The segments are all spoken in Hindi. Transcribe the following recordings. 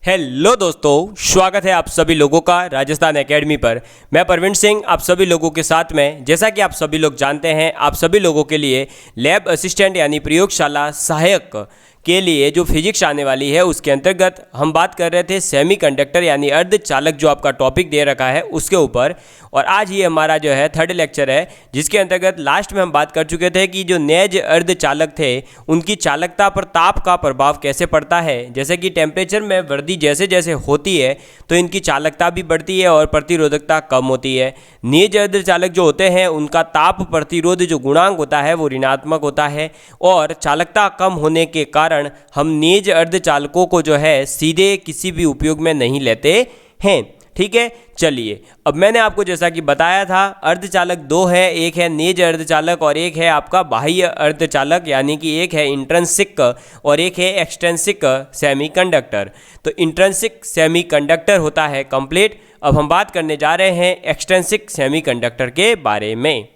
हेलो दोस्तों, स्वागत है आप सभी लोगों का राजस्थान एकेडमी पर। मैं परवीन सिंह आप सभी लोगों के साथ में। जैसा कि आप सभी लोग जानते हैं, आप सभी लोगों के लिए लैब असिस्टेंट यानी प्रयोगशाला सहायक के लिए जो फिजिक्स आने वाली है उसके अंतर्गत हम बात कर रहे थे सेमीकंडक्टर यानी अर्धचालक, जो आपका टॉपिक दे रखा है उसके ऊपर। और आज ये हमारा जो है थर्ड लेक्चर है, जिसके अंतर्गत लास्ट में हम बात कर चुके थे कि जो नेज अर्धचालक थे उनकी चालकता पर ताप का प्रभाव कैसे पड़ता है। जैसे कि टेम्परेचर में वृद्धि जैसे जैसे होती है तो इनकी चालकता भी बढ़ती है और प्रतिरोधकता कम होती है। नेज अर्धचालक जो होते हैं उनका ताप प्रतिरोध जो गुणांक होता है वो ऋणात्मक होता है, और चालकता कम होने के कारण हम नेज अर्धचालकों को जो है सीधे किसी भी उपयोग में नहीं लेते हैं। ठीक है, चलिए अब मैंने आपको जैसा कि बताया था अर्धचालक दो है, एक है नेज अर्धचालक और एक है आपका बाह्य अर्धचालक, यानी कि एक है इंट्रिंसिक और एक है एक्सट्रिंसिक सेमीकंडक्टर। तो इंट्रिंसिक सेमीकंडक्टर होता है कंप्लीट। अब हम बात करने जा रहे हैं एक्सट्रिंसिक सेमीकंडक्टर के बारे में।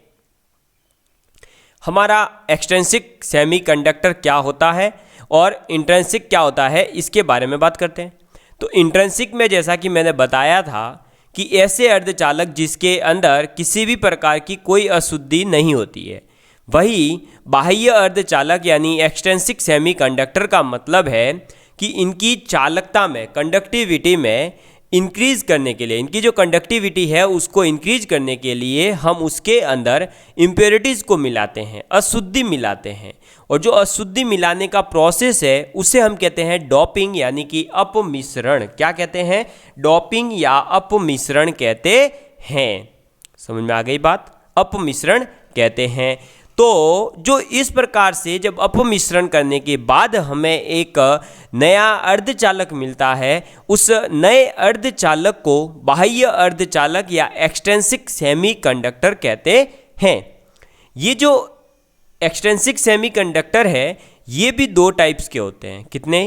हमारा एक्सट्रिंसिक सेमीकंडक्टर क्या होता है और इंट्रिंसिक क्या होता है, इसके बारे में बात करते हैं। तो इंट्रिंसिक में जैसा कि मैंने बताया था कि ऐसे अर्धचालक जिसके अंदर किसी भी प्रकार की कोई अशुद्धि नहीं होती है। वही बाह्य अर्धचालक यानी एक्सट्रिंसिक सेमीकंडक्टर का मतलब है कि इनकी चालकता में, कंडक्टिविटी में इंक्रीज करने के लिए, इनकी जो कंडक्टिविटी है उसको इंक्रीज करने के लिए हम उसके अंदर इम्प्योरिटीज़ को मिलाते हैं, अशुद्धि मिलाते हैं। और जो अशुद्धि मिलाने का प्रोसेस है उसे हम कहते हैं डोपिंग यानी कि अपमिश्रण। क्या कहते हैं? डोपिंग या अपमिश्रण कहते हैं। समझ में आ गई बात? अपमिश्रण कहते हैं। तो जो इस प्रकार से जब अपमिश्रण करने के बाद हमें एक नया अर्धचालक मिलता है, उस नए अर्धचालक को बाह्य अर्धचालक या एक्सट्रिंसिक सेमीकंडक्टर कहते हैं। ये जो एक्सट्रिंसिक सेमीकंडक्टर है ये भी दो टाइप्स के होते हैं। कितने?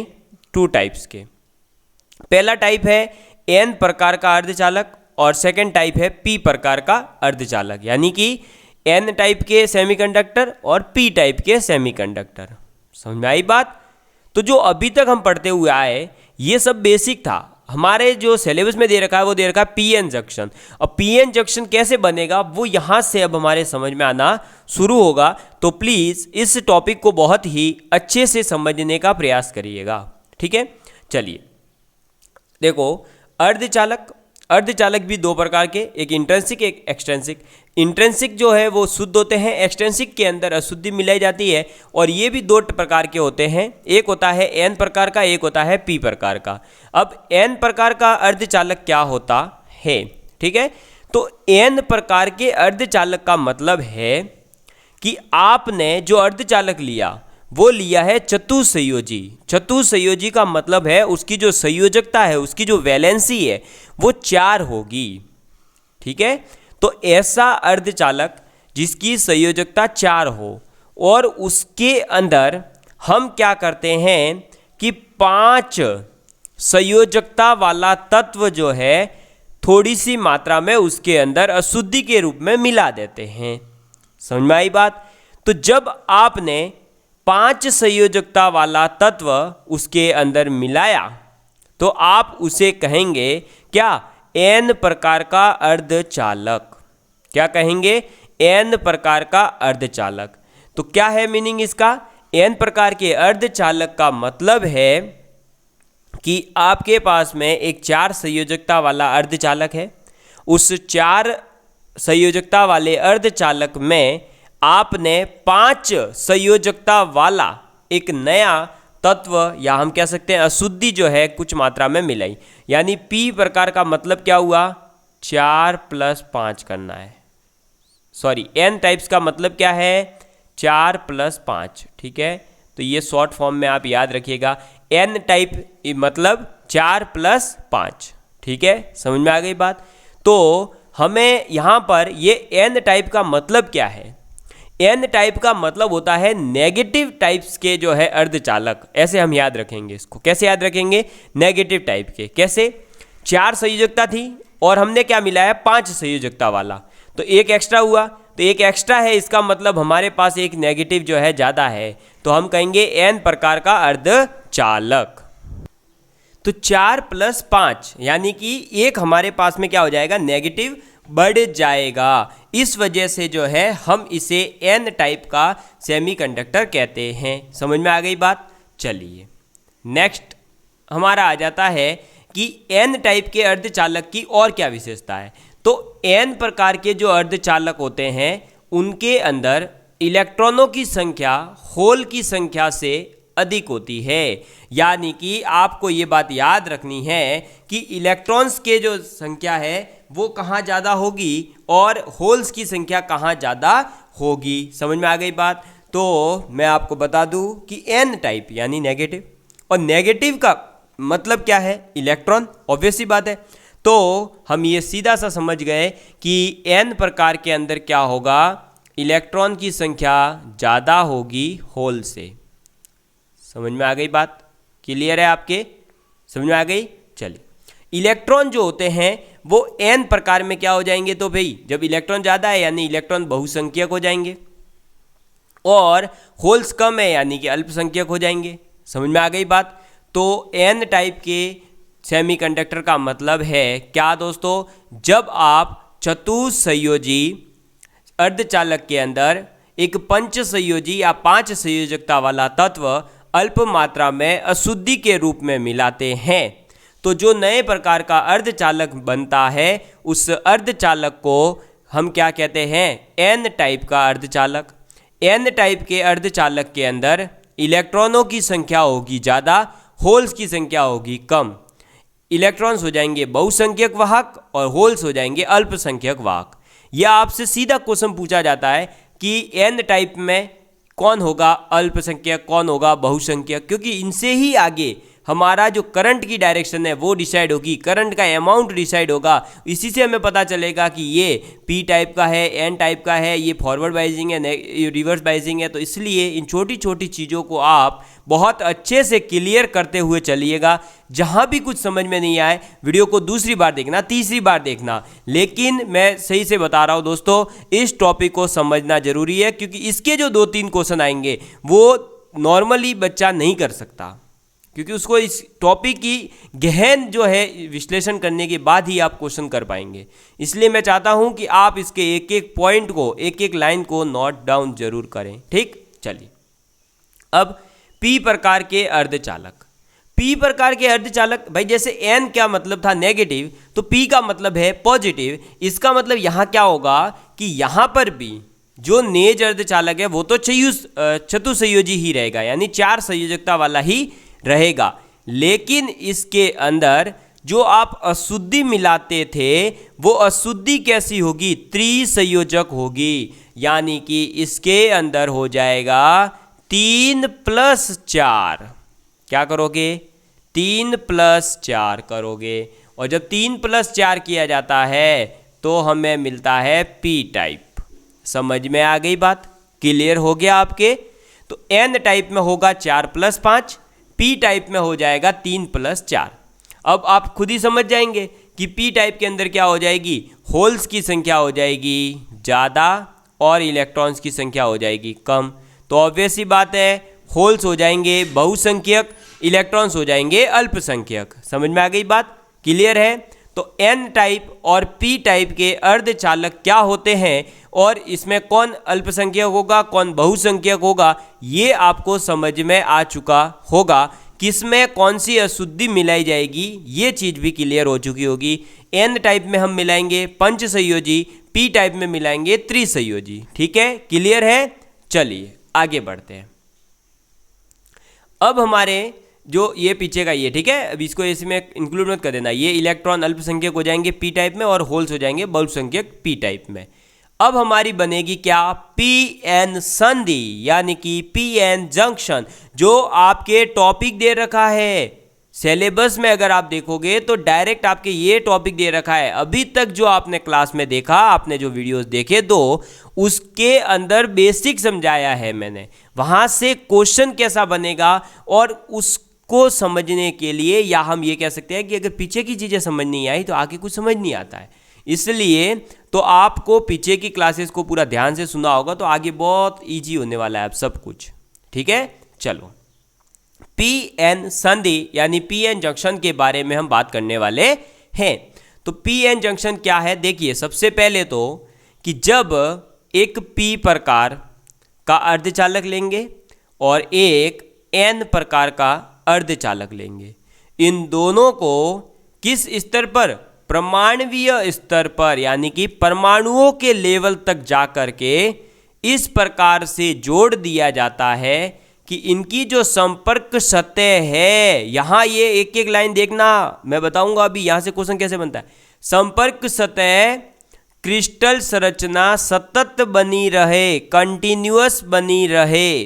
2 टाइप्स के। पहला टाइप है एन प्रकार का अर्धचालक और सेकंड टाइप है पी प्रकार का अर्धचालक, यानी कि एन टाइप के सेमीकंडक्टर और पी टाइप के सेमीकंडक्टर। समझ में आई बात? तो जो अभी तक हम पढ़ते हुए आए ये सब बेसिक था। हमारे जो सिलेबस में दे रखा है वो दे रखा है पीएन जंक्शन। अब पीएन जंक्शन कैसे बनेगा वो यहाँ से अब हमारे समझ में आना शुरू होगा। तो प्लीज़ इस टॉपिक को बहुत ही अच्छे से समझने का प्रयास करिएगा। ठीक है, चलिए देखो, अर्धचालक भी 2 प्रकार के, एक इंट्रिंसिक एक एक्सट्रिंसिक। इंट्रिंसिक जो है वो शुद्ध होते हैं, एक्सट्रिंसिक के अंदर अशुद्धि मिलाई जाती है। और ये भी 2 प्रकार के होते हैं, एक होता है एन प्रकार का, एक होता है पी प्रकार का। अब एन प्रकार का अर्धचालक क्या होता है? ठीक है, तो एन प्रकार के अर्धचालक का मतलब है कि आपने जो अर्धचालक लिया वो लिया है चतुसंयोजी। चतुसंयोजी का मतलब है उसकी जो संयोजकता है, उसकी जो वैलेंसी है वो 4 होगी। ठीक है, तो ऐसा अर्धचालक जिसकी संयोजकता 4 हो और उसके अंदर हम क्या करते हैं कि 5 संयोजकता वाला तत्व जो है थोड़ी सी मात्रा में उसके अंदर अशुद्धि के रूप में मिला देते हैं। समझ में आई बात? तो जब आपने 5 संयोजकता वाला तत्व उसके अंदर मिलाया तो आप उसे कहेंगे क्या? एन प्रकार का अर्धचालक। क्या कहेंगे? एन प्रकार का अर्धचालक। तो क्या है मीनिंग इसका? एन प्रकार के अर्धचालक का मतलब है कि आपके पास में एक 4 संयोजकता वाला अर्धचालक है। उस 4 संयोजकता वाले अर्धचालक में आपने 5 संयोजकता वाला एक नया तत्व या हम कह सकते हैं अशुद्धि जो है कुछ मात्रा में मिलाई। यानी पी प्रकार का मतलब क्या हुआ? 4 + 5 करना है। सॉरी, एन टाइप्स का मतलब क्या है? 4 + 5। ठीक है, तो ये शॉर्ट फॉर्म में आप याद रखिएगा। एन टाइप मतलब 4 + 5। ठीक है, समझ में आ गई बात? तो हमें यहाँ पर ये एन टाइप का मतलब क्या है? एन टाइप का मतलब होता है नेगेटिव टाइप्स के जो है अर्धचालक। ऐसे हम याद रखेंगे इसको। कैसे याद रखेंगे? नेगेटिव टाइप के। कैसे? 4 संयोजकता थी और हमने क्या मिलाया? 5 संयोजकता वाला, तो एक एक्स्ट्रा हुआ। तो एक एक्स्ट्रा है, इसका मतलब हमारे पास एक नेगेटिव जो है ज़्यादा है, तो हम कहेंगे एन प्रकार का अर्धचालक। तो 4 + 5 यानी कि एक हमारे पास में क्या हो जाएगा, नेगेटिव बढ़ जाएगा। इस वजह से जो है हम इसे एन टाइप का सेमीकंडक्टर कहते हैं। समझ में आ गई बात। चलिए नेक्स्ट हमारा आ जाता है कि एन टाइप के अर्धचालक की और क्या विशेषता है। तो एन प्रकार के जो अर्धचालक होते हैं उनके अंदर इलेक्ट्रॉनों की संख्या होल की संख्या से अधिक होती है। यानी कि आपको ये बात याद रखनी है कि इलेक्ट्रॉन्स के जो संख्या है वो कहाँ ज़्यादा होगी और होल्स की संख्या कहाँ ज़्यादा होगी। समझ में आ गई बात। तो मैं आपको बता दूं कि एन टाइप यानी नेगेटिव, और नेगेटिव का मतलब क्या है, इलेक्ट्रॉन, ऑब्वियस सी बात है। तो हम ये सीधा सा समझ गए कि एन प्रकार के अंदर क्या होगा, इलेक्ट्रॉन की संख्या ज़्यादा होगी होल से। समझ में आ गई बात, क्लियर है आपके, समझ में आ गई। चलिए इलेक्ट्रॉन जो होते हैं वो एन प्रकार में क्या हो जाएंगे, तो भाई जब इलेक्ट्रॉन ज़्यादा है यानी इलेक्ट्रॉन बहुसंख्यक हो जाएंगे, और होल्स कम है यानी कि अल्पसंख्यक हो जाएंगे। समझ में आ गई बात। तो एन टाइप के सेमीकंडक्टर का मतलब है क्या दोस्तों, जब आप चतुसंयोजी अर्धचालक के अंदर एक पंच संयोजी या 5 संयोजकता वाला तत्व अल्प मात्रा में अशुद्धि के रूप में मिलाते हैं, तो जो नए प्रकार का अर्धचालक बनता है उस अर्धचालक को हम क्या कहते हैं, एन टाइप का अर्धचालक। एन टाइप के अर्धचालक के अंदर इलेक्ट्रॉनों की संख्या होगी ज़्यादा, होल्स की संख्या होगी कम। इलेक्ट्रॉन्स हो जाएंगे बहुसंख्यक वाहक और होल्स हो जाएंगे अल्पसंख्यक वाहक। यह आपसे सीधा क्वेश्चन पूछा जाता है कि एन टाइप में कौन होगा अल्पसंख्यक, कौन होगा बहुसंख्यक, क्योंकि इनसे ही आगे हमारा जो करंट की डायरेक्शन है वो डिसाइड होगी, करंट का अमाउंट डिसाइड होगा। इसी से हमें पता चलेगा कि ये पी टाइप का है, एन टाइप का है, ये फॉरवर्ड बाइजिंग है, ये रिवर्स बाइजिंग है। तो इसलिए इन छोटी छोटी चीज़ों को आप बहुत अच्छे से क्लियर करते हुए चलिएगा। जहाँ भी कुछ समझ में नहीं आए वीडियो को दूसरी बार देखना, तीसरी बार देखना, लेकिन मैं सही से बता रहा हूँ दोस्तों, इस टॉपिक को समझना जरूरी है, क्योंकि इसके जो 2-3 क्वेश्चन आएंगे वो नॉर्मली बच्चा नहीं कर सकता, क्योंकि उसको इस टॉपिक की गहन जो है विश्लेषण करने के बाद ही आप क्वेश्चन कर पाएंगे। इसलिए मैं चाहता हूं कि आप इसके एक एक पॉइंट को, एक एक लाइन को नोट डाउन जरूर करें। ठीक, चलिए अब पी प्रकार के अर्धचालक। पी प्रकार के अर्धचालक, भाई जैसे एन क्या मतलब था, नेगेटिव, तो पी का मतलब है पॉजिटिव। इसका मतलब यहाँ क्या होगा कि यहाँ पर भी जो नेज अर्धचालक है वो तो चतुसंयोजी ही रहेगा, यानी 4 संयोजकता वाला ही रहेगा। लेकिन इसके अंदर जो आप अशुद्धि मिलाते थे वो अशुद्धि कैसी होगी, त्रिसंयोजक होगी। यानी कि इसके अंदर हो जाएगा 3 + 4। क्या करोगे, 3 + 4 करोगे, और जब 3 + 4 किया जाता है तो हमें मिलता है पी टाइप। समझ में आ गई बात, क्लियर हो गया आपके। तो एन टाइप में होगा 4 + 5, पी टाइप में हो जाएगा 3 + 4। अब आप खुद ही समझ जाएंगे कि पी टाइप के अंदर क्या हो जाएगी, होल्स की संख्या हो जाएगी ज़्यादा और इलेक्ट्रॉन्स की संख्या हो जाएगी कम। तो ऑब्वियस सी बात है, होल्स हो जाएंगे बहुसंख्यक, इलेक्ट्रॉन्स हो जाएंगे अल्पसंख्यक। समझ में आ गई बात, क्लियर है। तो एन टाइप और पी टाइप के अर्धचालक क्या होते हैं और इसमें कौन अल्पसंख्यक होगा कौन बहुसंख्यक होगा, ये आपको समझ में आ चुका होगा। किसमें कौन सी अशुद्धि मिलाई जाएगी ये चीज़ भी क्लियर हो चुकी होगी। एन टाइप में हम मिलाएंगे पंच संयोजी, पी टाइप में मिलाएंगे त्रिसंयोजी। ठीक है, क्लियर है। चलिए आगे बढ़ते हैं। अब हमारे जो ये पीछे का ये, ठीक है, अब इसको इसमें इंक्लूड मत कर देना। ये इलेक्ट्रॉन अल्पसंख्यक हो जाएंगे पी टाइप में और होल्स हो जाएंगे बहुसंख्यक पी टाइप में। अब हमारी बनेगी क्या, पी एन संधि, यानी कि पी एन जंक्शन, जो आपके टॉपिक दे रखा है सिलेबस में। अगर आप देखोगे तो डायरेक्ट आपके ये टॉपिक दे रखा है। अभी तक जो आपने क्लास में देखा, आपने जो वीडियोस देखे उसके अंदर बेसिक समझाया है मैंने। वहाँ से क्वेश्चन कैसा बनेगा और उसको समझने के लिए, या हम ये कह सकते हैं कि अगर पीछे की चीज़ें समझ नहीं आई तो आगे कुछ समझ नहीं आता है। इसलिए तो आपको पीछे की क्लासेस को पूरा ध्यान से सुना होगा तो आगे बहुत ईजी होने वाला है अब सब कुछ। ठीक है, चलो पी एन संधि यानी पी एन जंक्शन के बारे में हम बात करने वाले हैं। तो पी एन जंक्शन क्या है, देखिए सबसे पहले तो कि जब एक पी प्रकार का अर्धचालक लेंगे और एक एन प्रकार का अर्धचालक लेंगे, इन दोनों को किस स्तर पर, परमाणुवीय स्तर पर यानी कि परमाणुओं के लेवल तक जाकर के इस प्रकार से जोड़ दिया जाता है कि इनकी जो संपर्क सतह है, यहाँ ये एक एक लाइन देखना, मैं बताऊंगा अभी यहाँ से क्वेश्चन कैसे बनता है। संपर्क सतह क्रिस्टल संरचना सतत बनी रहे, कंटिन्यूअस बनी रहे,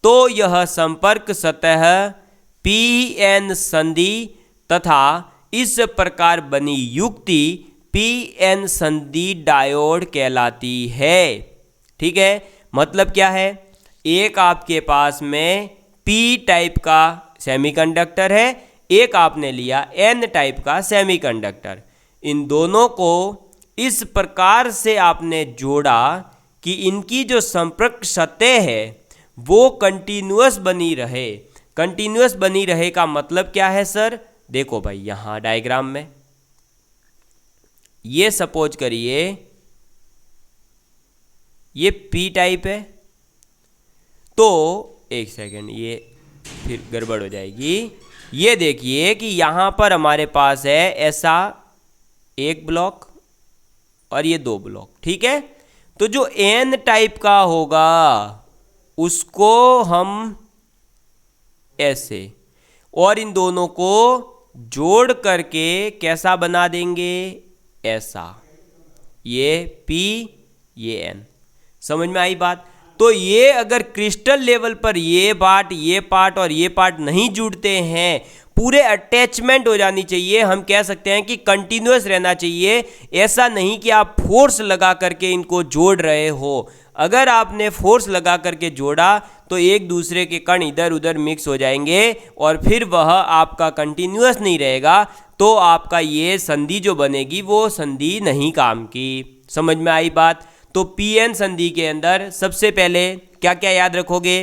तो यह संपर्क सतह पी एन संधि तथा इस प्रकार बनी युक्ति पी एन संधि डायोड कहलाती है। ठीक है, मतलब क्या है, एक आपके पास में पी टाइप का सेमीकंडक्टर है, एक आपने लिया एन टाइप का सेमीकंडक्टर, इन दोनों को इस प्रकार से आपने जोड़ा कि इनकी जो संपर्क सतह है वो कंटिन्यूअस बनी रहे। कंटिन्यूअस बनी रहे का मतलब क्या है सर, देखो भाई यहाँ डायग्राम में ये सपोज करिए ये पी टाइप है, तो एक सेकेंड ये फिर गड़बड़ हो जाएगी। ये देखिए कि यहाँ पर हमारे पास है ऐसा एक ब्लॉक और ये दो ब्लॉक, ठीक है। तो जो एन टाइप का होगा उसको हम ऐसे और इन दोनों को जोड़ करके कैसा बना देंगे, ऐसा, ये पी ये एन, समझ में आई बात। तो ये अगर क्रिस्टल लेवल पर ये पार्ट और ये पार्ट नहीं जुड़ते हैं, पूरे अटैचमेंट हो जानी चाहिए, हम कह सकते हैं कि कंटिन्यूअस रहना चाहिए। ऐसा नहीं कि आप फोर्स लगा करके इनको जोड़ रहे हो। अगर आपने फोर्स लगा करके जोड़ा तो एक दूसरे के कण इधर उधर मिक्स हो जाएंगे और फिर वह आपका कंटिन्यूअस नहीं रहेगा, तो आपका ये संधि जो बनेगी वो संधि नहीं काम की। समझ में आई बात। तो पी एन संधि के अंदर सबसे पहले क्या क्या याद रखोगे,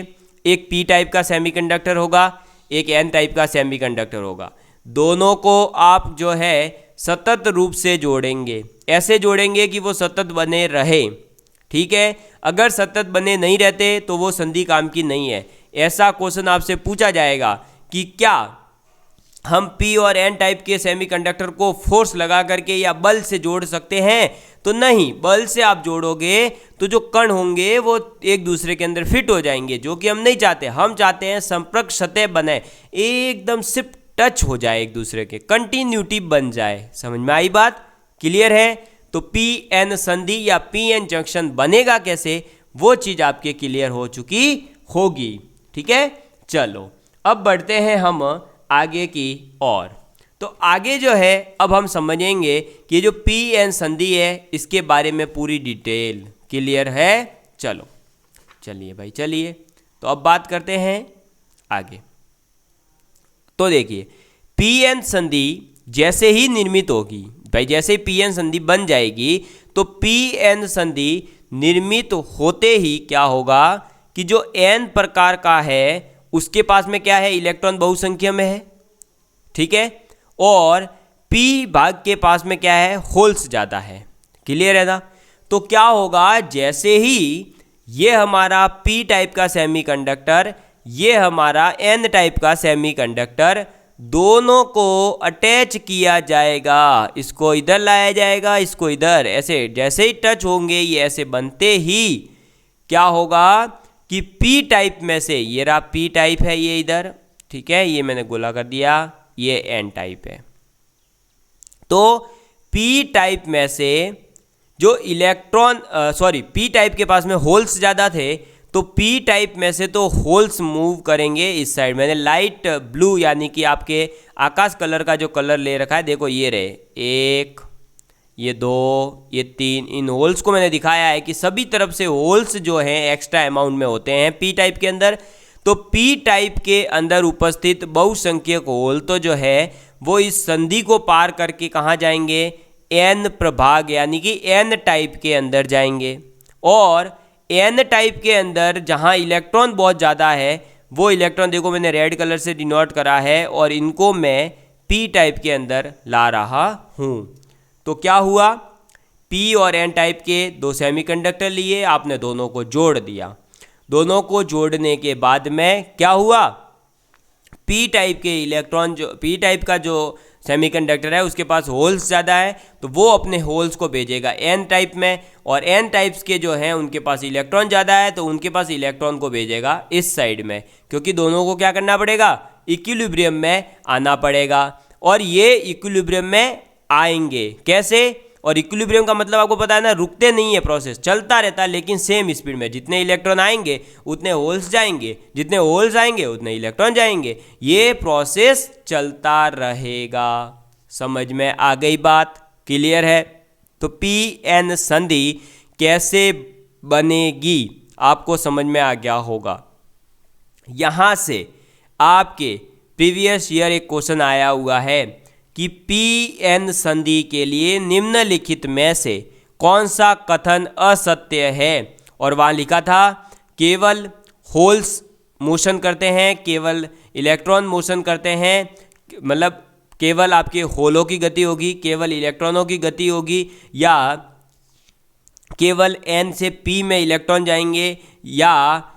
एक पी टाइप का सेमीकंडक्टर होगा, एक एन टाइप का सेमीकंडक्टर होगा, दोनों को आप जो है सतत रूप से जोड़ेंगे, ऐसे जोड़ेंगे कि वो सतत बने रहे। ठीक है, अगर सतत बने नहीं रहते तो वो संधि काम की नहीं है। ऐसा क्वेश्चन आपसे पूछा जाएगा कि क्या हम पी और एन टाइप के सेमीकंडक्टर को फोर्स लगा करके या बल से जोड़ सकते हैं, तो नहीं, बल से आप जोड़ोगे तो जो कण होंगे वो एक दूसरे के अंदर फिट हो जाएंगे, जो कि हम नहीं चाहते। हम चाहते हैं संपर्क सतह बने, एकदम सिर्फ टच हो जाए एक दूसरे के, कंटिन्यूटी बन जाए। समझ में आई बात, क्लियर है। तो पी एन संधि या पी एन जंक्शन बनेगा कैसे, वो चीज आपके क्लियर हो चुकी होगी। ठीक है, चलो अब बढ़ते हैं हम आगे की ओर। तो आगे जो है अब हम समझेंगे कि जो पी एन संधि है इसके बारे में पूरी डिटेल क्लियर है। चलो चलिए भाई चलिए, तो अब बात करते हैं आगे। तो देखिए पी एन संधि जैसे ही निर्मित होगी भाई, जैसे ही पी एन संधि बन जाएगी तो पी एन संधि निर्मित होते ही क्या होगा कि जो एन प्रकार का है उसके पास में क्या है, इलेक्ट्रॉन बहुसंख्या में है। ठीक है, और पी भाग के पास में क्या है, होल्स ज़्यादा है। क्लियर है ना। तो क्या होगा, जैसे ही ये हमारा पी टाइप का सेमीकंडक्टर, ये हमारा एन टाइप का सेमीकंडक्टर, दोनों को अटैच किया जाएगा, इसको इधर लाया जाएगा, इसको इधर, ऐसे जैसे ही टच होंगे ये ऐसे बनते ही क्या होगा कि पी टाइप में से, ये रहा पी टाइप है ये इधर, ठीक है, ये मैंने गोला कर दिया, ये एन टाइप है। तो पी टाइप में से जो इलेक्ट्रॉन पी टाइप के पास में होल्स ज़्यादा थे, तो पी टाइप में से तो होल्स मूव करेंगे इस साइड। मैंने लाइट ब्लू यानी कि आपके आकाश कलर का जो कलर ले रखा है, देखो ये रहे, एक, ये दो, ये तीन, इन होल्स को मैंने दिखाया है कि सभी तरफ से होल्स जो हैं एक्स्ट्रा अमाउंट में होते हैं पी टाइप के अंदर। तो पी टाइप के अंदर उपस्थित बहुसंख्यक होल तो जो है वो इस संधि को पार करके कहाँ जाएंगे, एन प्रभाग यानी कि एन टाइप के अंदर जाएंगे। और एन टाइप के अंदर जहाँ इलेक्ट्रॉन बहुत ज़्यादा है वो इलेक्ट्रॉन देखो मैंने रेड कलर से डिनोट करा है और इनको मैं पी टाइप के अंदर ला रहा हूँ। तो क्या हुआ, पी और एन टाइप के दो सेमीकंडक्टर लिए, आपने दोनों को जोड़ दिया। दोनों को जोड़ने के बाद में क्या हुआ, पी टाइप के इलेक्ट्रॉन, जो पी टाइप का जो सेमीकंडक्टर है उसके पास होल्स ज़्यादा है तो वो अपने होल्स को भेजेगा एन टाइप में, और एन टाइप्स के जो हैं उनके पास इलेक्ट्रॉन ज़्यादा है तो उनके पास इलेक्ट्रॉन को भेजेगा इस साइड में, क्योंकि दोनों को क्या करना पड़ेगा, इक्विलिब्रियम में आना पड़ेगा। और ये इक्विलिब्रियम में आएंगे कैसे, और इक्विलिब्रियम का मतलब आपको पता है ना, रुकते नहीं है, प्रोसेस चलता रहता है लेकिन सेम स्पीड में। जितने इलेक्ट्रॉन आएंगे उतने होल्स जाएंगे, जितने होल्स आएंगे उतने इलेक्ट्रॉन जाएंगे, ये प्रोसेस चलता रहेगा। समझ में आ गई बात, क्लियर है। तो पी एन संधि कैसे बनेगी आपको समझ में आ गया होगा। यहाँ से आपके प्रीवियस ईयर एक क्वेश्चन आया हुआ है कि पी एन संधि के लिए निम्नलिखित में से कौन सा कथन असत्य है, और वहाँ लिखा था केवल होल्स मोशन करते हैं, केवल इलेक्ट्रॉन मोशन करते हैं, मतलब केवल आपके होलों की गति होगी, केवल इलेक्ट्रॉनों की गति होगी, या केवल एन से पी में इलेक्ट्रॉन जाएंगे, या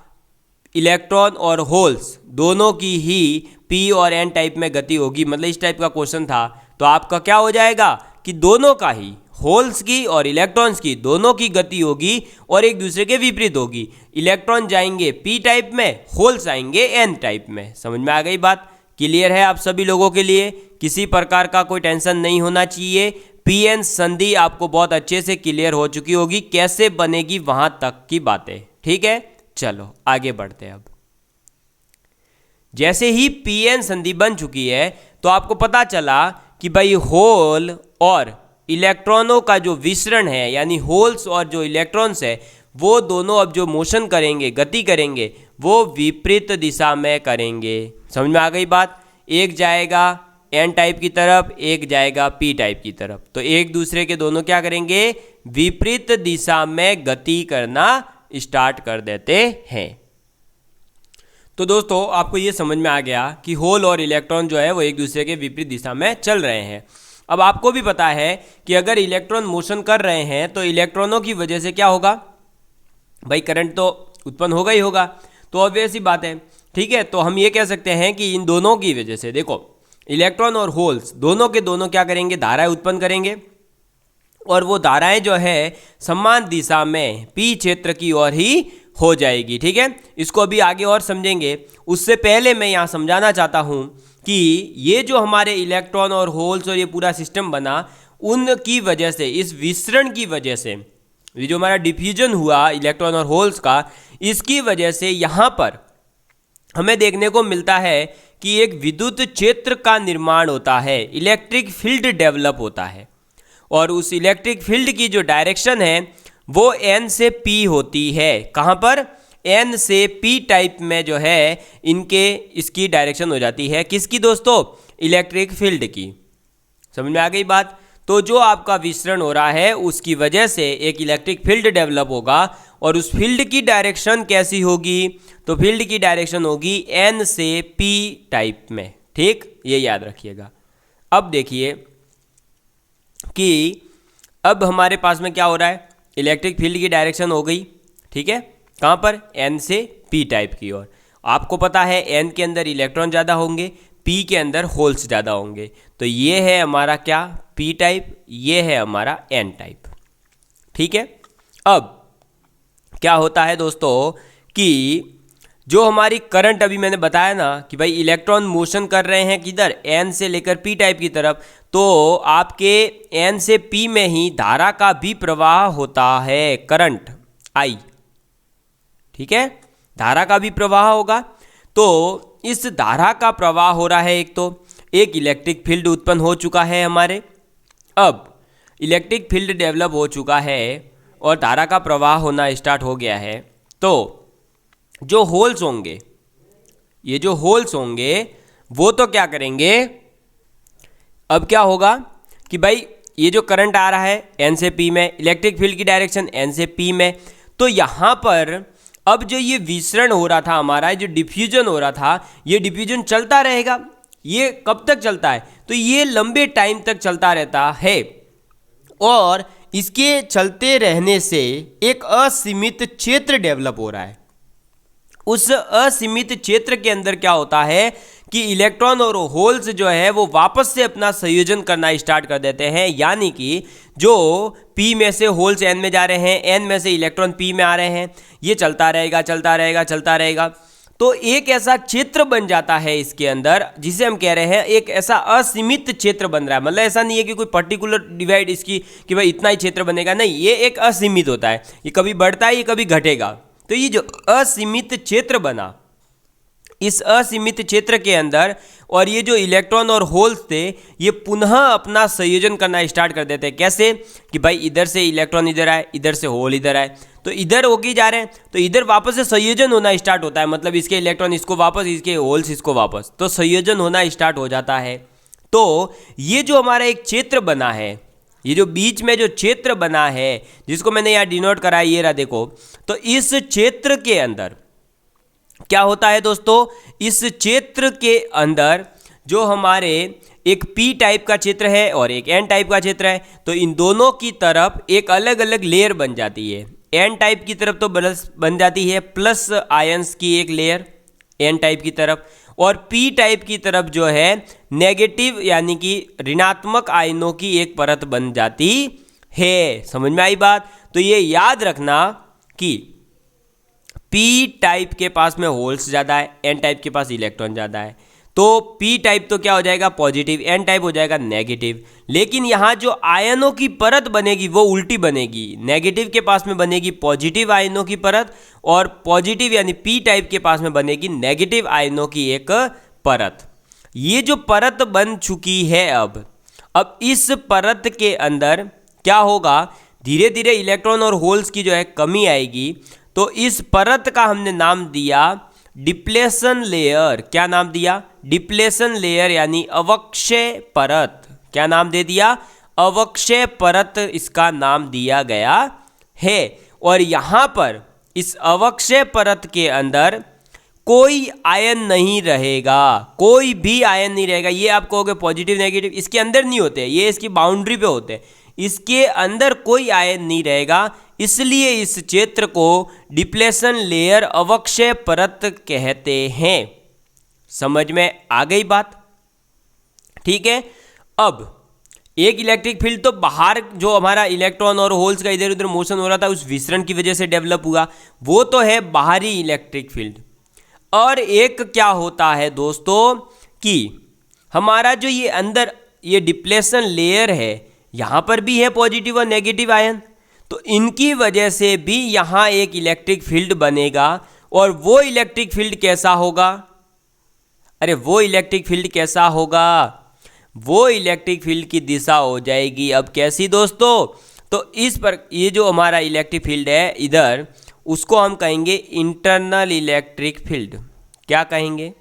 इलेक्ट्रॉन और होल्स दोनों की ही पी और एन टाइप में गति होगी। मतलब इस टाइप का क्वेश्चन था तो आपका क्या हो जाएगा कि दोनों का ही, होल्स की और इलेक्ट्रॉन्स की दोनों की गति होगी और एक दूसरे के विपरीत होगी। इलेक्ट्रॉन जाएंगे पी टाइप में, होल्स आएंगे एन टाइप में। समझ में आ गई बात, क्लियर है आप सभी लोगों के लिए, किसी प्रकार का कोई टेंशन नहीं होना चाहिए। पी एन संधि आपको बहुत अच्छे से क्लियर हो चुकी होगी, कैसे बनेगी वहां तक की बातें, ठीक है। चलो आगे बढ़ते हैं। अब जैसे ही पी एन संधि बन चुकी है तो आपको पता चला कि भाई होल और इलेक्ट्रॉनों का जो विसरण है, यानी होल्स और जो इलेक्ट्रॉन्स है वो दोनों अब जो मोशन करेंगे, गति करेंगे, वो विपरीत दिशा में करेंगे। समझ में आ गई बात, एक जाएगा एन टाइप की तरफ, एक जाएगा पी टाइप की तरफ, तो एक दूसरे के दोनों क्या करेंगे, विपरीत दिशा में गति करना स्टार्ट कर देते हैं। तो दोस्तों आपको ये समझ में आ गया कि होल और इलेक्ट्रॉन जो है वो एक दूसरे के विपरीत दिशा में चल रहे हैं। अब आपको भी पता है कि अगर इलेक्ट्रॉन मोशन कर रहे हैं तो इलेक्ट्रॉनों की वजह से क्या होगा, भाई करंट तो उत्पन्न होगा ही होगा, तो ऑब्वियस ही बात है, ठीक है। तो हम ये कह सकते हैं कि इन दोनों की वजह से, देखो इलेक्ट्रॉन और होल्स दोनों के दोनों क्या करेंगे, धाराएं उत्पन्न करेंगे, और वो धाराएं जो है समान दिशा में पी क्षेत्र की ओर ही हो जाएगी, ठीक है। इसको अभी आगे और समझेंगे, उससे पहले मैं यहाँ समझाना चाहता हूँ कि ये जो हमारे इलेक्ट्रॉन और होल्स और ये पूरा सिस्टम बना, उनकी वजह से, इस विसरण की वजह से, ये जो हमारा डिफ्यूजन हुआ इलेक्ट्रॉन और होल्स का, इसकी वजह से यहाँ पर हमें देखने को मिलता है कि एक विद्युत क्षेत्र का निर्माण होता है, इलेक्ट्रिक फील्ड डेवलप होता है, और उस इलेक्ट्रिक फील्ड की जो डायरेक्शन है वो एन से पी होती है। कहाँ पर, एन से पी टाइप में जो है इसकी डायरेक्शन हो जाती है, किसकी दोस्तों, इलेक्ट्रिक फील्ड की। समझ में आ गई बात। तो जो आपका विसरण हो रहा है उसकी वजह से एक इलेक्ट्रिक फील्ड डेवलप होगा, और उस फील्ड की डायरेक्शन कैसी होगी, तो फील्ड की डायरेक्शन होगी एन से पी टाइप में, ठीक, ये याद रखिएगा। अब देखिए कि अब हमारे पास में क्या हो रहा है, इलेक्ट्रिक फील्ड की डायरेक्शन हो गई, ठीक है, कहाँ पर, एन से पी टाइप की ओर। आपको पता है एन के अंदर इलेक्ट्रॉन ज़्यादा होंगे, पी के अंदर होल्स ज़्यादा होंगे, तो ये है हमारा क्या, पी टाइप, ये है हमारा एन टाइप, ठीक है। अब क्या होता है दोस्तों कि जो हमारी करंट अभी मैंने बताया ना कि भाई इलेक्ट्रॉन मोशन कर रहे हैं किधर, एन से लेकर पी टाइप की तरफ, तो आपके एन से पी में ही धारा का भी प्रवाह होता है, करंट आई, ठीक है, धारा का भी प्रवाह होगा। तो इस धारा का प्रवाह हो रहा है, एक इलेक्ट्रिक फील्ड उत्पन्न हो चुका है हमारे। अब इलेक्ट्रिक फील्ड डेवलप हो चुका है और धारा का प्रवाह होना स्टार्ट हो गया है, तो जो होल्स होंगे, ये जो होल्स होंगे वो तो क्या करेंगे, अब क्या होगा कि भाई ये जो करंट आ रहा है एन से पी में, इलेक्ट्रिक फील्ड की डायरेक्शन एन से पी में, तो यहाँ पर अब जो ये विसरण हो रहा था हमारा, जो डिफ्यूजन हो रहा था, ये डिफ्यूजन चलता रहेगा। ये कब तक चलता है? तो ये लंबे टाइम तक चलता रहता है और इसके चलते रहने से एक असीमित क्षेत्र डेवलप हो रहा है। उस असीमित क्षेत्र के अंदर क्या होता है कि इलेक्ट्रॉन और होल्स जो है वो वापस से अपना संयोजन करना स्टार्ट कर देते हैं, यानी कि जो p में से होल्स n में जा रहे हैं, n में से इलेक्ट्रॉन p में आ रहे हैं, ये चलता रहेगा चलता रहेगा चलता रहेगा। तो एक ऐसा क्षेत्र बन जाता है इसके अंदर, जिसे हम कह रहे हैं एक ऐसा असीमित क्षेत्र बन रहा है। मतलब ऐसा नहीं है कि कोई पर्टिकुलर डिवाइड इसकी कि भाई इतना ही क्षेत्र बनेगा, नहीं, ये एक असीमित होता है, ये कभी बढ़ता है, ये कभी घटेगा। तो ये जो असीमित क्षेत्र बना, इस असीमित क्षेत्र के अंदर और ये जो इलेक्ट्रॉन और होल्स थे ये पुनः अपना संयोजन करना स्टार्ट कर देते हैं। कैसे? कि भाई इधर से इलेक्ट्रॉन इधर आए, इधर से होल इधर आए, तो इधर होके जा रहे हैं, तो इधर वापस से संयोजन होना स्टार्ट होता है। मतलब इसके इलेक्ट्रॉन इसको वापस, इसके होल्स इसको वापस, तो संयोजन होना स्टार्ट हो जाता है। तो ये जो हमारा एक क्षेत्र बना है, ये जो बीच में जो क्षेत्र बना है जिसको मैंने यहाँ डिनोट करा है, ये रहा देखो। तो इस क्षेत्र के अंदर क्या होता है दोस्तों? इस क्षेत्र के अंदर जो हमारे एक p टाइप का क्षेत्र है और एक n टाइप का क्षेत्र है, तो इन दोनों की तरफ एक अलग अलग लेयर बन जाती है। n टाइप की तरफ तो बन जाती है प्लस आयंस की एक लेयर n टाइप की तरफ, और p टाइप की तरफ जो है नेगेटिव यानी कि ऋणात्मक आयनों की एक परत बन जाती है। समझ में आई बात? तो ये याद रखना कि p टाइप के पास में होल्स ज़्यादा है, n टाइप के पास इलेक्ट्रॉन ज़्यादा है, तो p टाइप तो क्या हो जाएगा? पॉजिटिव, n टाइप हो जाएगा नेगेटिव। लेकिन यहाँ जो आयनों की परत बनेगी वो उल्टी बनेगी, नेगेटिव के पास में बनेगी पॉजिटिव आयनों की परत और पॉजिटिव यानी p टाइप के पास में बनेगी नेगेटिव आयनों की एक परत। ये जो परत बन चुकी है अब इस परत के अंदर क्या होगा? धीरे धीरे इलेक्ट्रॉन और होल्स की जो है कमी आएगी। तो इस परत का हमने नाम दिया डिप्लेशन लेयर। क्या नाम दिया? डिप्लेशन लेयर यानी अवक्षय परत। क्या नाम दे दिया? अवक्षय परत इसका नाम दिया गया है। और यहाँ पर इस अवक्षय परत के अंदर कोई आयन नहीं रहेगा, कोई भी आयन नहीं रहेगा। ये आप कहोगे पॉजिटिव नेगेटिव, इसके अंदर नहीं होते, ये इसकी बाउंड्री पे होते हैं, इसके अंदर कोई आयन नहीं रहेगा। इसलिए इस क्षेत्र को डिप्लेशन लेयर अवक्षय परत कहते हैं। समझ में आ गई बात? ठीक है। अब एक इलेक्ट्रिक फील्ड तो बाहर जो हमारा इलेक्ट्रॉन और होल्स का इधर उधर मोशन हो रहा था उस विसरण की वजह से डेवलप हुआ, वो तो है बाहरी इलेक्ट्रिक फील्ड। और एक क्या होता है दोस्तों कि हमारा जो ये अंदर ये डिप्लेशन लेयर है, यहाँ पर भी है पॉजिटिव और नेगेटिव आयन, तो इनकी वजह से भी यहाँ एक इलेक्ट्रिक फील्ड बनेगा। और वो इलेक्ट्रिक फील्ड कैसा होगा? अरे वो इलेक्ट्रिक फील्ड कैसा होगा? वो इलेक्ट्रिक फील्ड की दिशा हो जाएगी अब कैसी दोस्तों? तो इस पर ये जो हमारा इलेक्ट्रिक फील्ड है इधर, उसको हम कहेंगे इंटरनल इलेक्ट्रिक फील्ड। क्या कहेंगे?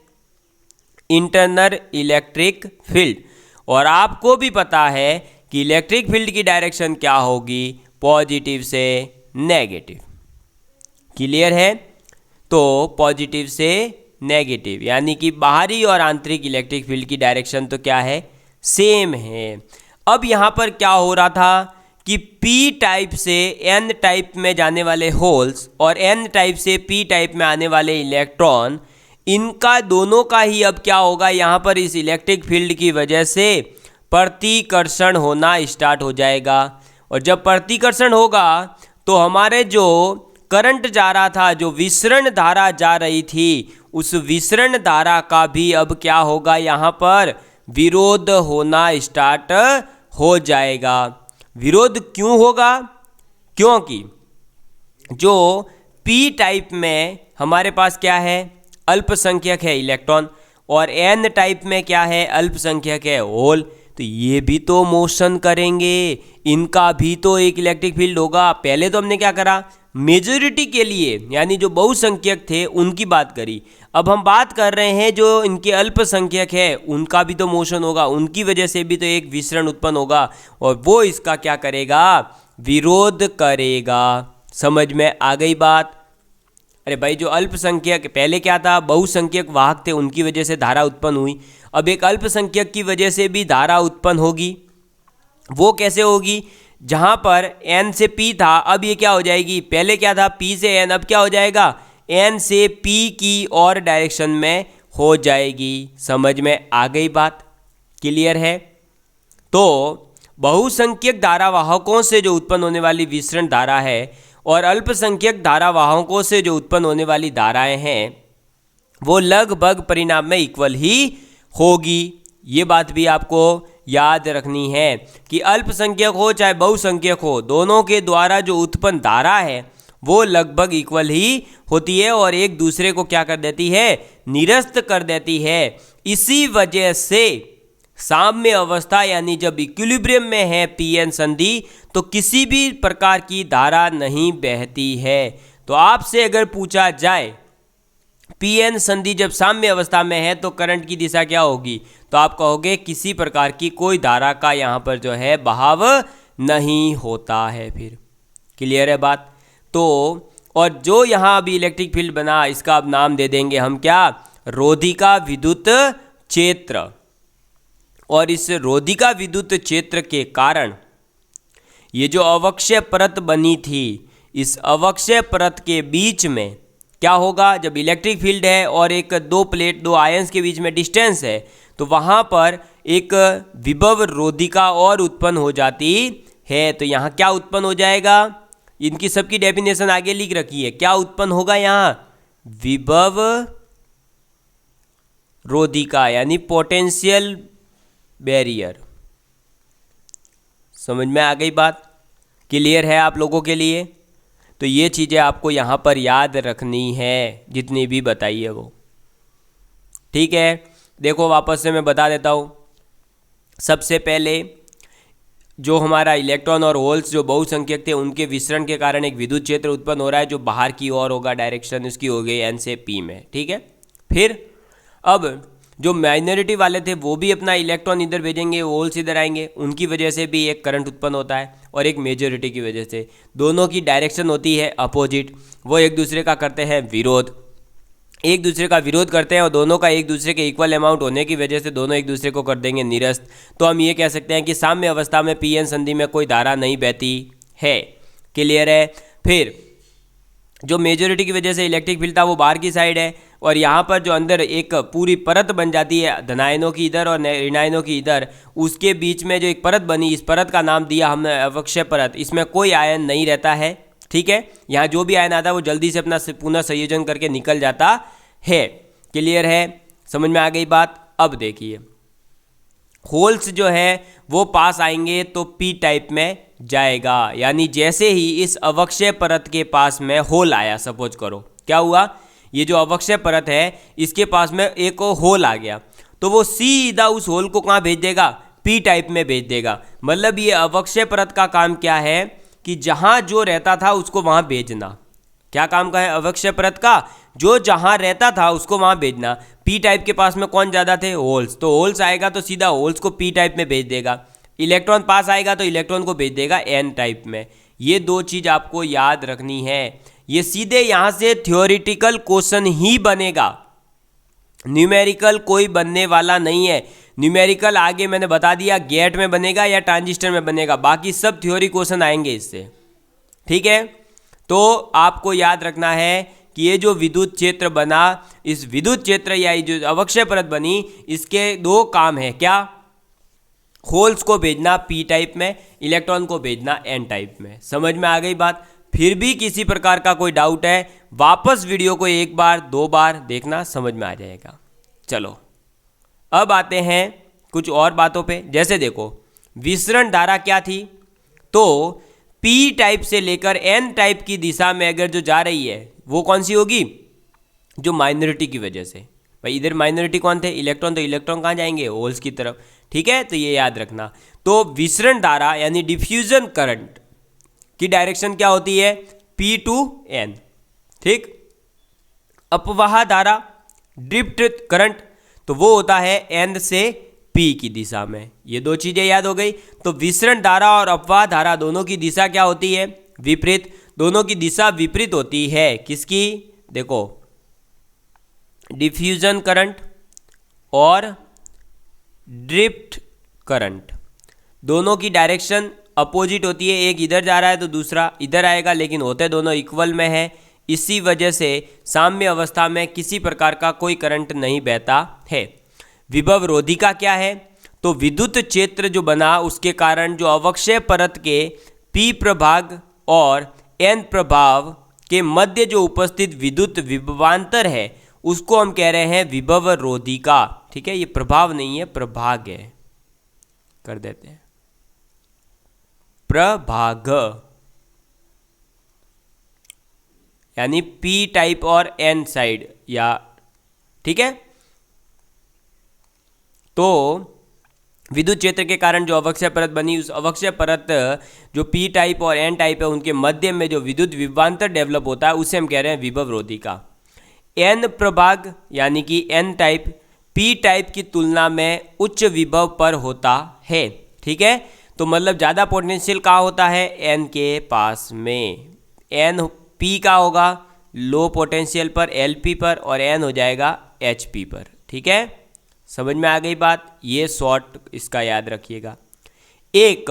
Internal electric field. और आपको भी पता है कि इलेक्ट्रिक फील्ड की डायरेक्शन क्या होगी? पॉजिटिव से नेगेटिव। क्लियर है? तो पॉजिटिव से नेगेटिव यानी कि बाहरी और आंतरिक इलेक्ट्रिक फील्ड की डायरेक्शन तो क्या है? सेम है। अब यहाँ पर क्या हो रहा था कि p टाइप से n टाइप में जाने वाले होल्स और n टाइप से p टाइप में आने वाले इलेक्ट्रॉन, इनका दोनों का ही अब क्या होगा? यहाँ पर इस इलेक्ट्रिक फील्ड की वजह से प्रतिकर्षण होना स्टार्ट हो जाएगा। और जब प्रतिकर्षण होगा तो हमारे जो करंट जा रहा था, जो विसरण धारा जा रही थी, उस विसरण धारा का भी अब क्या होगा? यहाँ पर विरोध होना स्टार्ट हो जाएगा। विरोध क्यों होगा? क्योंकि जो p टाइप में हमारे पास क्या है? अल्पसंख्यक है इलेक्ट्रॉन, और n टाइप में क्या है? अल्पसंख्यक है होल। तो ये भी तो मोशन करेंगे, इनका भी तो एक इलेक्ट्रिक फील्ड होगा। पहले तो हमने क्या करा? मेजॉरिटी के लिए यानी जो बहुसंख्यक थे उनकी बात करी। अब हम बात कर रहे हैं जो इनके अल्पसंख्यक है उनका भी तो मोशन होगा, उनकी वजह से भी तो एक विसरण उत्पन्न होगा और वो इसका क्या करेगा? विरोध करेगा। समझ में आ गई बात? अरे भाई, जो अल्पसंख्यक, पहले क्या था, बहुसंख्यक वाहक थे, उनकी वजह से धारा उत्पन्न हुई। अब एक अल्पसंख्यक की वजह से भी धारा उत्पन्न होगी। वो कैसे होगी? जहाँ पर n से p था, अब ये क्या हो जाएगी, पहले क्या था p से n, अब क्या हो जाएगा n से p की और डायरेक्शन में हो जाएगी। समझ में आ गई बात? क्लियर है? तो बहुसंख्यक धारावाहकों से जो उत्पन्न होने वाली विसरण धारा है और अल्पसंख्यक धारावाहकों से जो उत्पन्न होने वाली धाराएं हैं वो लगभग परिणाम में इक्वल ही होगी। ये बात भी आपको याद रखनी है कि अल्पसंख्यक हो चाहे बहुसंख्यक हो, दोनों के द्वारा जो उत्पन्न धारा है वो लगभग इक्वल ही होती है और एक दूसरे को क्या कर देती है, निरस्त कर देती है। इसी वजह से साम्य अवस्था यानी जब इक्विलिब्रियम में है पीएन संधि तो किसी भी प्रकार की धारा नहीं बहती है। तो आपसे अगर पूछा जाए पीएन संधि जब साम्य अवस्था में है तो करंट की दिशा क्या होगी, तो आप कहोगे किसी प्रकार की कोई धारा का यहाँ पर जो है बहाव नहीं होता है। फिर क्लियर है बात? तो और जो यहाँ अभी इलेक्ट्रिक फील्ड बना इसका अब नाम दे देंगे हम क्या, रोधिका विद्युत क्षेत्र। और इस रोधिका विद्युत क्षेत्र के कारण ये जो अवक्षय परत बनी थी, इस अवक्षय परत के बीच में क्या होगा, जब इलेक्ट्रिक फील्ड है और एक दो प्लेट, दो आयंस के बीच में डिस्टेंस है तो वहाँ पर एक विभव रोधिका और उत्पन्न हो जाती है। तो यहाँ क्या उत्पन्न हो जाएगा, इनकी सबकी डेफिनेशन आगे लिख रखी है, क्या उत्पन्न होगा यहाँ, विभव रोधिका यानी पोटेंशियल बैरियर। समझ में आ गई बात? क्लियर है आप लोगों के लिए? तो ये चीज़ें आपको यहाँ पर याद रखनी है, जितनी भी बताइए वो। ठीक है, देखो वापस से मैं बता देता हूँ। सबसे पहले जो हमारा इलेक्ट्रॉन और होल्स जो बहुसंख्यक थे उनके विसरण के कारण एक विद्युत क्षेत्र उत्पन्न हो रहा है जो बाहर की ओर होगा, डायरेक्शन उसकी हो गई n से p में। ठीक है, फिर अब जो माइनॉरिटी वाले थे वो भी अपना इलेक्ट्रॉन इधर भेजेंगे, होल्स इधर आएंगे, उनकी वजह से भी एक करंट उत्पन्न होता है। और एक मेजॉरिटी की वजह से, दोनों की डायरेक्शन होती है अपोजिट, वो एक दूसरे का करते हैं विरोध, एक दूसरे का विरोध करते हैं और दोनों का एक दूसरे के इक्वल अमाउंट होने की वजह से दोनों एक दूसरे को कर देंगे निरस्त। तो हम ये कह सकते हैं कि साम्य अवस्था में पीएन संधि में कोई धारा नहीं बहती है। क्लियर है? फिर जो मेजॉरिटी की वजह से इलेक्ट्रिक फील्ड था वो बाहर की साइड है और यहाँ पर जो अंदर एक पूरी परत बन जाती है धनायनों की इधर और ऋणायनों की इधर, उसके बीच में जो एक परत बनी, इस परत का नाम दिया हमने अवक्षय परत। इसमें कोई आयन नहीं रहता है। ठीक है, यहाँ जो भी आयन आता है वो जल्दी से अपना पुनः संयोजन करके निकल जाता है। क्लियर है? समझ में आ गई बात? अब देखिए, होल्स जो है वो पास आएंगे तो पी टाइप में जाएगा, यानी जैसे ही इस अवक्षय परत के पास में होल आया, सपोज करो क्या हुआ, ये जो अवक्षय परत है इसके पास में एक होल आ गया तो वो सीधा उस होल को कहाँ भेज देगा, पी टाइप में भेज देगा। मतलब ये अवक्षय परत का काम क्या है कि जहाँ जो रहता था उसको वहाँ भेजना। क्या काम का है अवक्षय परत का? जो जहाँ रहता था उसको वहाँ भेजना। पी टाइप के पास में कौन ज़्यादा थे? होल्स। तो होल्स आएगा तो सीधा होल्स को पी टाइप में भेज देगा। इलेक्ट्रॉन पास आएगा तो इलेक्ट्रॉन को भेज देगा एन टाइप में। ये दो चीज़ आपको याद रखनी है। ये सीधे यहाँ से थ्योरेटिकल क्वेश्चन ही बनेगा, न्यूमेरिकल कोई बनने वाला नहीं है। न्यूमेरिकल आगे मैंने बता दिया गेट में बनेगा या ट्रांजिस्टर में बनेगा, बाकी सब थ्योरी क्वेश्चन आएंगे इससे। ठीक है, तो आपको याद रखना है कि ये जो विद्युत क्षेत्र बना, इस विद्युत क्षेत्र या ये जो अवक्षय परत बनी, इसके दो काम है। क्या? होल्स को भेजना पी टाइप में, इलेक्ट्रॉन को भेजना एन टाइप में। समझ में आ गई बात? फिर भी किसी प्रकार का कोई डाउट है, वापस वीडियो को एक बार दो बार देखना, समझ में आ जाएगा। चलो अब आते हैं कुछ और बातों पे। जैसे देखो, विसरण धारा क्या थी, तो पी टाइप से लेकर एन टाइप की दिशा में अगर जो जा रही है वो कौन सी होगी? जो माइनॉरिटी की वजह से। भाई इधर माइनॉरिटी कौन थे? इलेक्ट्रॉन। तो इलेक्ट्रॉन कहाँ जाएंगे? होल्स की तरफ। ठीक है, तो ये याद रखना। तो विसरण धारा यानी डिफ्यूजन करंट की डायरेक्शन क्या होती है? P to N. ठीक। अपवाह धारा ड्रिफ्ट करंट, तो वो होता है एन से पी की दिशा में। ये दो चीजें याद हो गई। तो विसरण धारा और अपवाह धारा दोनों की दिशा क्या होती है? विपरीत। दोनों की दिशा विपरीत होती है। किसकी? देखो डिफ्यूजन करंट और ड्रिफ्ट करंट दोनों की डायरेक्शन अपोजिट होती है, एक इधर जा रहा है तो दूसरा इधर आएगा, लेकिन होते दोनों इक्वल में है। इसी वजह से साम्य अवस्था में किसी प्रकार का कोई करंट नहीं बहता है। विभव रोधिका क्या है? तो विद्युत क्षेत्र जो बना उसके कारण जो अवक्षय परत के P प्रभाग और N प्रभाव के मध्य जो उपस्थित विद्युत विभवांतर है उसको हम कह रहे हैं विभव रोधिका। ठीक है, ये प्रभाव नहीं है, प्रभाग है, कर देते हैं प्रभाग, यानी P टाइप और N साइड या, ठीक है। तो विद्युत क्षेत्र के कारण जो अवक्षय परत बनी उस अवक्षय परत जो P टाइप और N टाइप है उनके मध्य में जो विद्युत विभवांतर डेवलप होता है उसे हम कह रहे हैं विभव रोधिका। N प्रभाग यानी कि N टाइप P टाइप की तुलना में उच्च विभव पर होता है। ठीक है, तो मतलब ज़्यादा पोटेंशियल कहाँ होता है? N के पास में। N P का होगा लो पोटेंशियल पर LP पर और N हो जाएगा HP पर। ठीक है, समझ में आ गई बात? ये शॉर्ट इसका याद रखिएगा। एक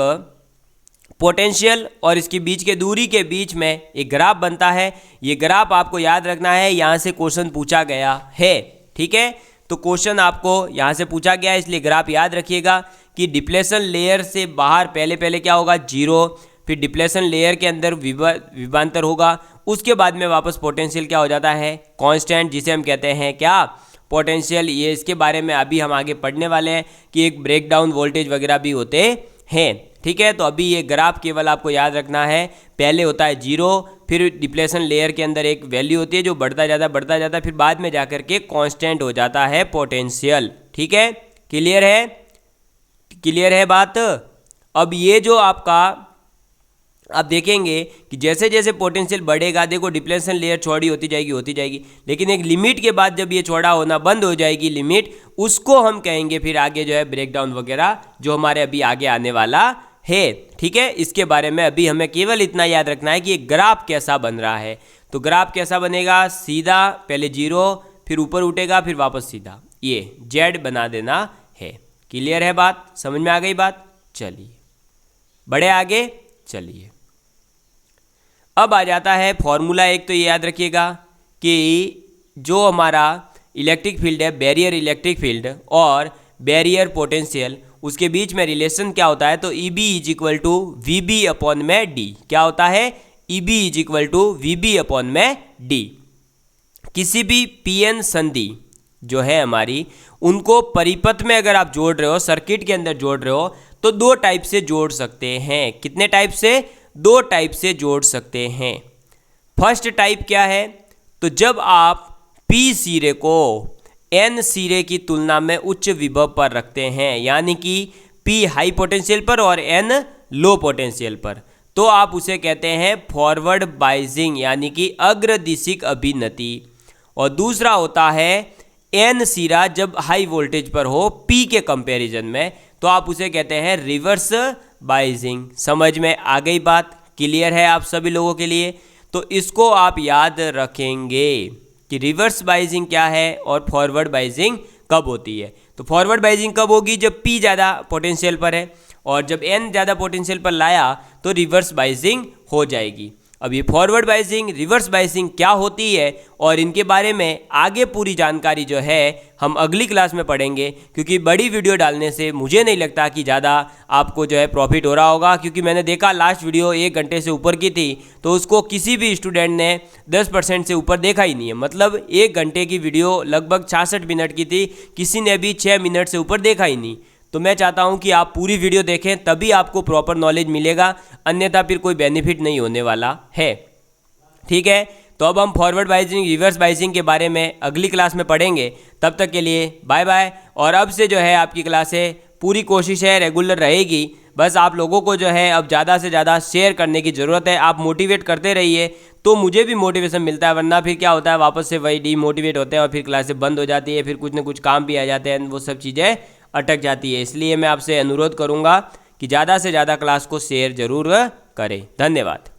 पोटेंशियल और इसके बीच के दूरी के बीच में एक ग्राफ बनता है, ये ग्राफ आपको याद रखना है, यहाँ से क्वेश्चन पूछा गया है। ठीक है, तो क्वेश्चन आपको यहाँ से पूछा गया है, इसलिए ग्राफ याद रखिएगा कि डिप्लेशन लेयर से बाहर पहले क्या होगा? जीरो, फिर डिप्लेशन लेयर के अंदर विभवांतर होगा, उसके बाद में वापस पोटेंशियल क्या हो जाता है? कांस्टेंट, जिसे हम कहते हैं क्या? पोटेंशियल। ये इसके बारे में अभी हम आगे पढ़ने वाले हैं कि एक ब्रेकडाउन वोल्टेज वगैरह भी होते हैं। ठीक है, तो अभी ये ग्राफ केवल आपको याद रखना है, पहले होता है जीरो, फिर डिप्लेशन लेयर के अंदर एक वैल्यू होती है जो बढ़ता जाता, फिर बाद में जाकर के कांस्टेंट हो जाता है पोटेंशियल। ठीक है, क्लियर है? क्लियर है बात? अब ये जो आपका आप देखेंगे कि जैसे जैसे पोटेंशियल बढ़ेगा, देखो डिप्लेशन लेयर चौड़ी होती जाएगी, लेकिन एक लिमिट के बाद जब ये चौड़ा होना बंद हो जाएगी लिमिट, उसको हम कहेंगे फिर आगे जो है ब्रेकडाउन वगैरह, जो हमारे अभी आगे आने वाला है। ठीक है, इसके बारे में अभी हमें केवल इतना याद रखना है कि एक ग्राफ कैसा बन रहा है। तो ग्राफ कैसा बनेगा? सीधा, पहले जीरो, फिर ऊपर उठेगा, फिर वापस सीधा, ये जेड बना देना है। क्लियर है बात? समझ में आ गई बात? चलिए बढ़े आगे। चलिए अब आ जाता है फॉर्मूला एक, तो ये याद रखिएगा कि जो हमारा इलेक्ट्रिक फील्ड है, बैरियर इलेक्ट्रिक फील्ड और बैरियर पोटेंशियल, उसके बीच में रिलेशन क्या होता है? तो EB is equal to VB upon में D। क्या होता है? EB is equal to VB upon में D। किसी भी PN संधि जो है हमारी, उनको परिपथ में अगर आप जोड़ रहे हो, सर्किट के अंदर जोड़ रहे हो, तो दो टाइप से जोड़ सकते हैं। कितने टाइप से? दो टाइप से जोड़ सकते हैं। फर्स्ट टाइप क्या है? तो जब आप P सिरे को N सिरे की तुलना में उच्च विभव पर रखते हैं, यानी कि P हाई पोटेंशियल पर और N लो पोटेंशियल पर, तो आप उसे कहते हैं फॉरवर्ड बाइजिंग, यानी कि अग्रदिशिक अभिनति। और दूसरा होता है N सिरा जब हाई वोल्टेज पर हो P के कंपैरिजन में, तो आप उसे कहते हैं रिवर्स बाइजिंग। समझ में आ गई बात? क्लियर है आप सभी लोगों के लिए? तो इसको आप याद रखेंगे कि रिवर्स बाइजिंग क्या है और फॉरवर्ड बाइजिंग कब होती है। तो फॉरवर्ड बाइजिंग कब होगी? जब P ज़्यादा पोटेंशियल पर है, और जब N ज़्यादा पोटेंशियल पर लाया तो रिवर्स बाइजिंग हो जाएगी। अब ये फॉरवर्ड बाइजिंग, रिवर्स बाइजिंग क्या होती है और इनके बारे में आगे पूरी जानकारी जो है हम अगली क्लास में पढ़ेंगे, क्योंकि बड़ी वीडियो डालने से मुझे नहीं लगता कि ज़्यादा आपको जो है प्रॉफिट हो रहा होगा। क्योंकि मैंने देखा लास्ट वीडियो 1 घंटे से ऊपर की थी, तो उसको किसी भी स्टूडेंट ने 10% से ऊपर देखा ही नहीं है। मतलब 1 घंटे की वीडियो लगभग 66 मिनट की थी, किसी ने भी 6 मिनट से ऊपर देखा ही नहीं। तो मैं चाहता हूं कि आप पूरी वीडियो देखें, तभी आपको प्रॉपर नॉलेज मिलेगा, अन्यथा फिर कोई बेनिफिट नहीं होने वाला है। ठीक है, तो अब हम फॉरवर्ड बाइजिंग, रिवर्स बाइजिंग के बारे में अगली क्लास में पढ़ेंगे। तब तक के लिए बाय बाय। और अब से जो है आपकी क्लासें पूरी कोशिश है रेगुलर रहेगी, बस आप लोगों को जो है अब ज़्यादा से ज़्यादा शेयर करने की ज़रूरत है। आप मोटिवेट करते रहिए तो मुझे भी मोटिवेशन मिलता है, वरना फिर क्या होता है वापस से वही डीमोटिवेट होते हैं और फिर क्लासें बंद हो जाती है, फिर कुछ ना कुछ काम भी आ जाते हैं, वो सब चीज़ें अटक जाती है। इसलिए मैं आपसे अनुरोध करूँगा कि ज़्यादा से ज़्यादा क्लास को शेयर ज़रूर करें। धन्यवाद।